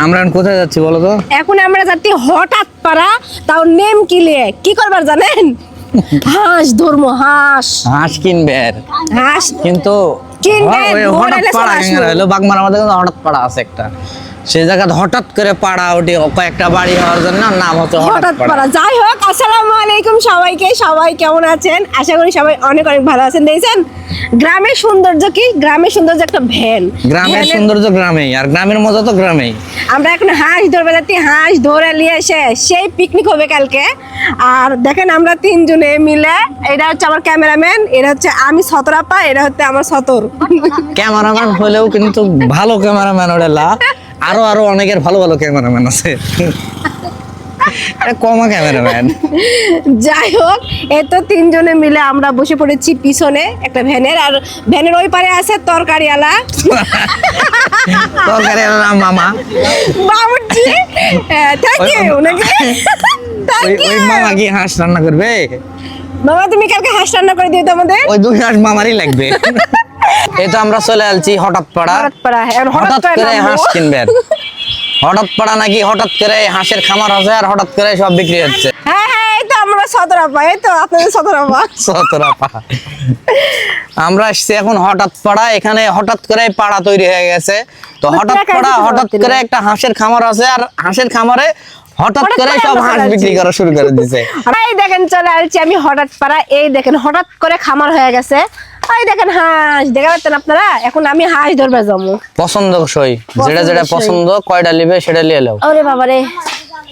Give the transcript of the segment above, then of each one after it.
আমরা কোথায় যাচ্ছি বলো তো? এখন আমরা যাচ্ছি হঠাৎ পাড়া, তাও নেম কিলিয়ে কি করবার জানেন? হাঁস ধর্ম, হাঁস হাঁস কিনবে হাঁস কিন্তু কিনবে, হঠাৎ পাড়া হলো বাগমার আমাদের কিন্তু হঠাৎ পাড়া আছে একটা, সেই জায়গায় হঠাৎ করে পাড়া ওঠে কয়েকটা বাড়ি হওয়ার জন্য নাম হচ্ছে হঠাৎ পাড়া। যাই হোক, আসসালামু আলাইকুম সবাইকে, সবাই কেমন আছেন? আশা করি সবাই অনেক অনেক ভালো আছেন। দেখছেন গ্রামের সৌন্দর্য কি? গ্রামের সৌন্দর্য একটা ভ্যান, গ্রামের সৌন্দর্য গ্রামেই, আর গ্রামের মজা তো গ্রামেই। আমরা এখন হাঁস ধরবে যাচ্ছি, হাঁস ধরে নিয়ে এসে সেই পিকনিক হবে কালকে। আর দেখেন আমরা তিনজনে মিলে, এটা হচ্ছে আমার ক্যামেরাম্যান, এটা হচ্ছে আমি সতরাপা, এটা হচ্ছে আমার সতর। ক্যামেরাম্যান হলেও কিন্তু ভালো ক্যামেরাম্যান ওরা, আরো আরো অনেকের ভালো ভালো ক্যামেরাম্যান আছে, কমা ক্যামেরাম্যান। যাই হোক, এই তো তিনজনে মিলে আমরা বসে পড়েছি পিছনে একটা ভ্যানের, আর ভ্যানের ওই পারে আছে তরকারিওয়ালা, তরকারিওয়ালা নাম মামা বাবুর্চি। থ্যাংক ইউ নাকি? ওই মামা কি হাঁস রান্না করবে? মামা তুমি কালকে হাঁস রান্না করে দিও তো আমাদের। ওই দুই হাঁস মামারই লাগবে। এই তো আমরা চলে আসছি হঠাৎ পাড়া। হঠাৎ করে হাঁস কিনবেন, হঠাৎ পাড়া নাকি হঠাৎ করে হাঁসের খামার আছে, আর হঠাৎ করে সব বিক্রি হচ্ছে। হ্যাঁ হ্যাঁ, এই তো আমরা সতরাপা, এই তো আপনাদের সতরাপা। সতরাপা আমরা আসছি এখন হঠাৎ পাড়া, এখানে হঠাৎ করে পাড়া তৈরি হয়ে গেছে। তো হঠাৎ পাড়া, হঠাৎ করে একটা হাঁসের খামার আছে, আর হাঁসের খামারে হঠাৎ করে সব হাঁস বিক্রি করা শুরু করে দিয়েছে। এই দেখেন চলে আসছি আমি হঠাৎ পাড়া, এই দেখেন হঠাৎ করে খামার হয়ে গেছে। এই দেখেন হাঁস দেখা পাচ্ছেন আপনারা, এখন আমি হাঁস ধরবে যাবো। পছন্দ সই, যেটা যেটা পছন্দ কয়টা নিবে সেটা নিয়ে নাও। ওরে বাবা রে,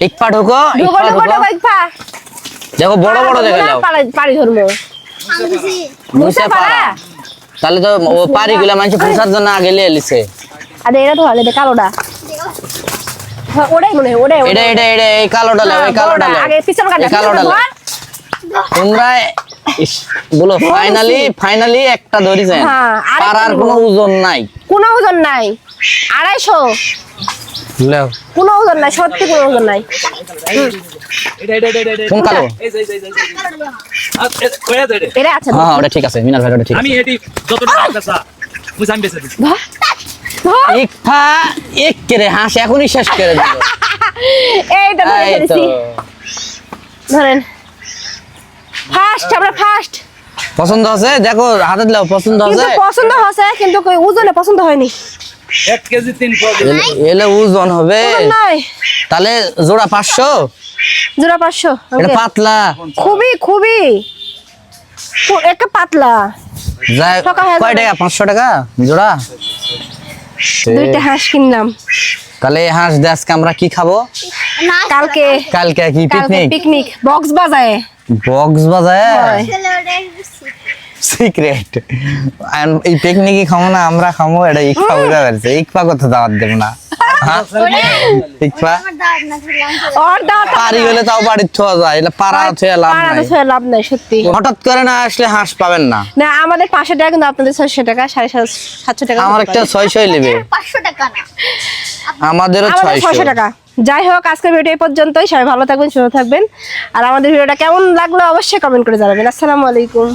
এক পা ঢোকো, দেখো বড় বড় দেখে নাও। পাড়ি ধরবো মুছে পাড়া, তাহলে তো ও পাড়ি গুলা মানুষ পুষার জন্য আগে নিয়ে এলিছে। আরে এটা তো হলে কালোটা, ওটাই মনে হয়, ওটাই এটা এটা এটা এই কালোটা নাও, এই কালোটা নাও, আগে পিছন কাটা, এই কালোটা নাও। তোমরা বলো ফাইনালি একটা ধরেছেন, পাড়ার কোনো ওজন নাই, কোনো ওজন নাই, 250, নাও কোনো ওজন নাই, সত্যি কোনো ওজন নাই। কোন কালো? এটা আছে, হ্যাঁ ওটা ঠিক আছে, মিনার ভাই ওটা ঠিক আছে। আমি এটি যতটা টাকা বুঝাম বেঁচে দিই। এক পা এক করে হাঁস এখনই শেষ করে দিল। এইটা ধরে এই তো ফেলেছি, ধরেন ফার্স্ট, আমরা ফার্স্ট। পছন্দ আছে, দেখো হাতে দিলাও, পছন্দ কিন্তু আছে? পছন্দ হচ্ছে, কিন্তু কই ওজনে পছন্দ হয়নি। 1 কেজি 3 পড়বে। এলে ওজন হবে, ওজন নাই, তাহলে জোড়া 500, জোড়া 500। এটা পাতলা খুবই খুবই একটা পাতলা। যায়। টাকা হয়ে কয় যাবে। টাকা? 500 টাকা জোড়া। দুইটা হাঁস কিনলাম। তাহলে এই হাঁস দিয়ে আজকে আমরা কি খাবো? কালকে কালকে কি পিকনিক? পিকনিক বক্স বাজায়, বক্স বাজায় সিক্রেট। এই পিকনিকই খাবো না, আমরা খাবো এটা ইকপা বুঝা পারছে। ইকপা কথা দাওয়াত দেব না, ইকপা পারি হলে তাও বাড়ির থোয়া যায়, এটা পাড়া থোয়া লাভ নাই, লাভ নাই সত্যি। হঠাৎ করে না আসলে হাঁস পাবেন না। না আমাদের 500 টাকা, কিন্তু আপনাদের 600 টাকা, 750 টাকা। আমার একটা 600 নেবে, 500 টাকা না, আমাদেরও 600 টাকা। যাই হোক, আজকের ভিডিও এই পর্যন্তই। সবাই ভালো থাকবেন, সুস্থ থাকবেন, আর আমাদের ভিডিওটা কেমন লাগলো অবশ্যই কমেন্ট করে জানাবেন। আসসালামু আলাইকুম।